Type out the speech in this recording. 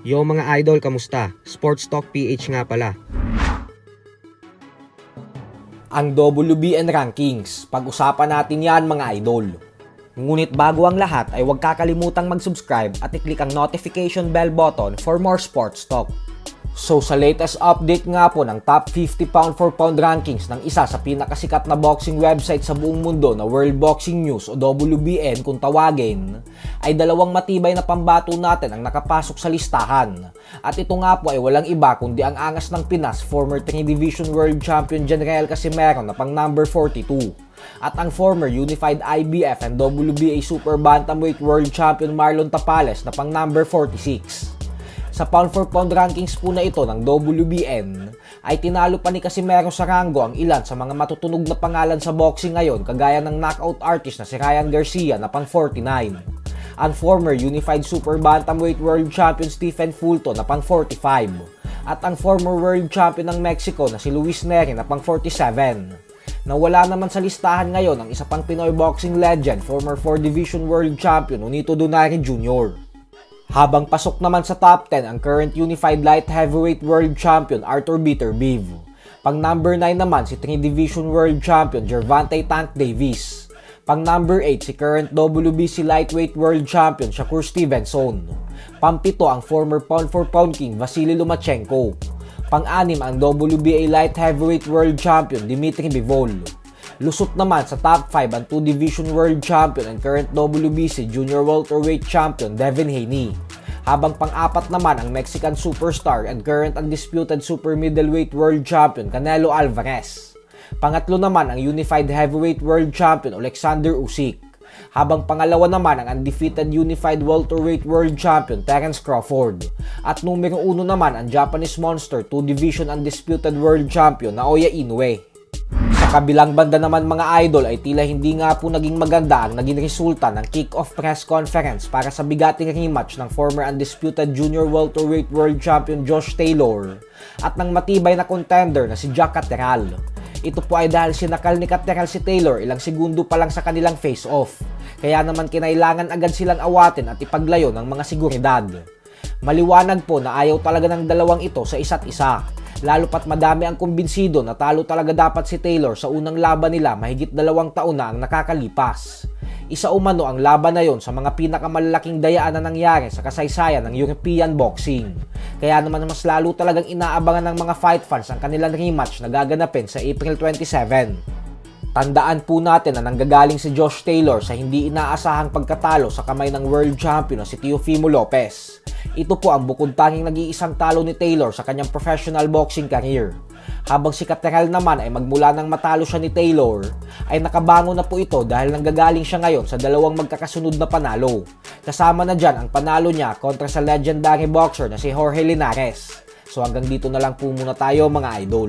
Yo mga idol, kamusta? Sports Talk PH nga pala. Ang WBN rankings, pag-usapan natin yan mga idol. Ngunit bago ang lahat ay huwag kakalimutang mag-subscribe at i-click ang notification bell button for more sports talk. So sa latest update nga po ng top 50 pound for pound rankings ng isa sa pinakasikat na boxing website sa buong mundo na World Boxing News o WBN kung tawagin, ay dalawang matibay na pambato natin ang nakapasok sa listahan. At ito nga po ay walang iba kundi ang angas ng Pinas former 3 Division World Champion Janrael Casimero na pang number 42. At ang former Unified IBF and WBA Super Bantamweight World Champion Marlon Tapales na pang number 46. Sa pound for pound rankings po na ito ng WBN, ay tinalo pa ni Casimero sa ranggo ang ilan sa mga matutunog na pangalan sa boxing ngayon kagaya ng knockout artist na si Ryan Garcia na pang 49, ang former Unified Super Bantamweight World Champion Stephen Fulton na pang 45, at ang former World Champion ng Mexico na si Luis Neri na pang 47. Nawala naman sa listahan ngayon ang isa pang Pinoy boxing legend, former 4 Division World Champion Nonito Donaire Jr. Habang pasok naman sa top 10 ang current Unified Light Heavyweight World Champion Arthur Beterbiev. Pang number 9 naman si 3 Division World Champion Gervonta Tank Davis. Pang number 8 si current WBC Lightweight World Champion Shakur Stevenson. Pang 7 ang former pound for pound king Vasily Lomachenko. Pang 6 ang WBA Light Heavyweight World Champion Dmitry Bivol. Lusot naman sa top 5 ang 2 Division World Champion and current WBC Junior Welterweight Champion Devin Haney. Habang pang-apat naman ang Mexican superstar and current undisputed Super Middleweight World Champion Canelo Alvarez. Pangatlo naman ang Unified Heavyweight World Champion Alexander Usyk. Habang pangalawa naman ang undefeated Unified Welterweight World Champion Terence Crawford. At numero 1 naman ang Japanese Monster 2 Division undisputed World Champion Naoya Inoue. Sa kabilang banda naman mga idol ay tila hindi nga po naging maganda ang naging resulta ng kick-off press conference para sa bigating rematch ng former undisputed Junior Welterweight World Champion Josh Taylor at ng matibay na contender na si Jack Catterall. Ito po ay dahil sinakal ni Catterall si Taylor ilang segundo pa lang sa kanilang face-off, kaya naman kinailangan agad silang awatin at ipaglayo ng mga seguridad. Maliwanag po na ayaw talaga ng dalawang ito sa isa't isa. Lalo pat madami ang kumbinsido na talo talaga dapat si Taylor sa unang laban nila mahigit 2 taon na ang nakakalipas. Isa umano ang laban na yon sa mga pinakamalalaking dayaan na nangyari sa kasaysayan ng European boxing. Kaya naman mas lalo talagang inaabangan ng mga fight fans ang kanilang rematch na gaganapin sa April 27. Tandaan po natin na nanggagaling si Josh Taylor sa hindi inaasahang pagkatalo sa kamay ng world champion na si Teofimo Lopez. Ito po ang bukod tanging nag-iisang talo ni Taylor sa kanyang professional boxing career. Habang si Catterall naman ay magmula nang matalo siya ni Taylor, ay nakabango na po ito dahil nanggagaling siya ngayon sa dalawang magkakasunod na panalo. Kasama na dyan ang panalo niya kontra sa legendary boxer na si Jorge Linares. So hanggang dito na lang po muna tayo mga idol.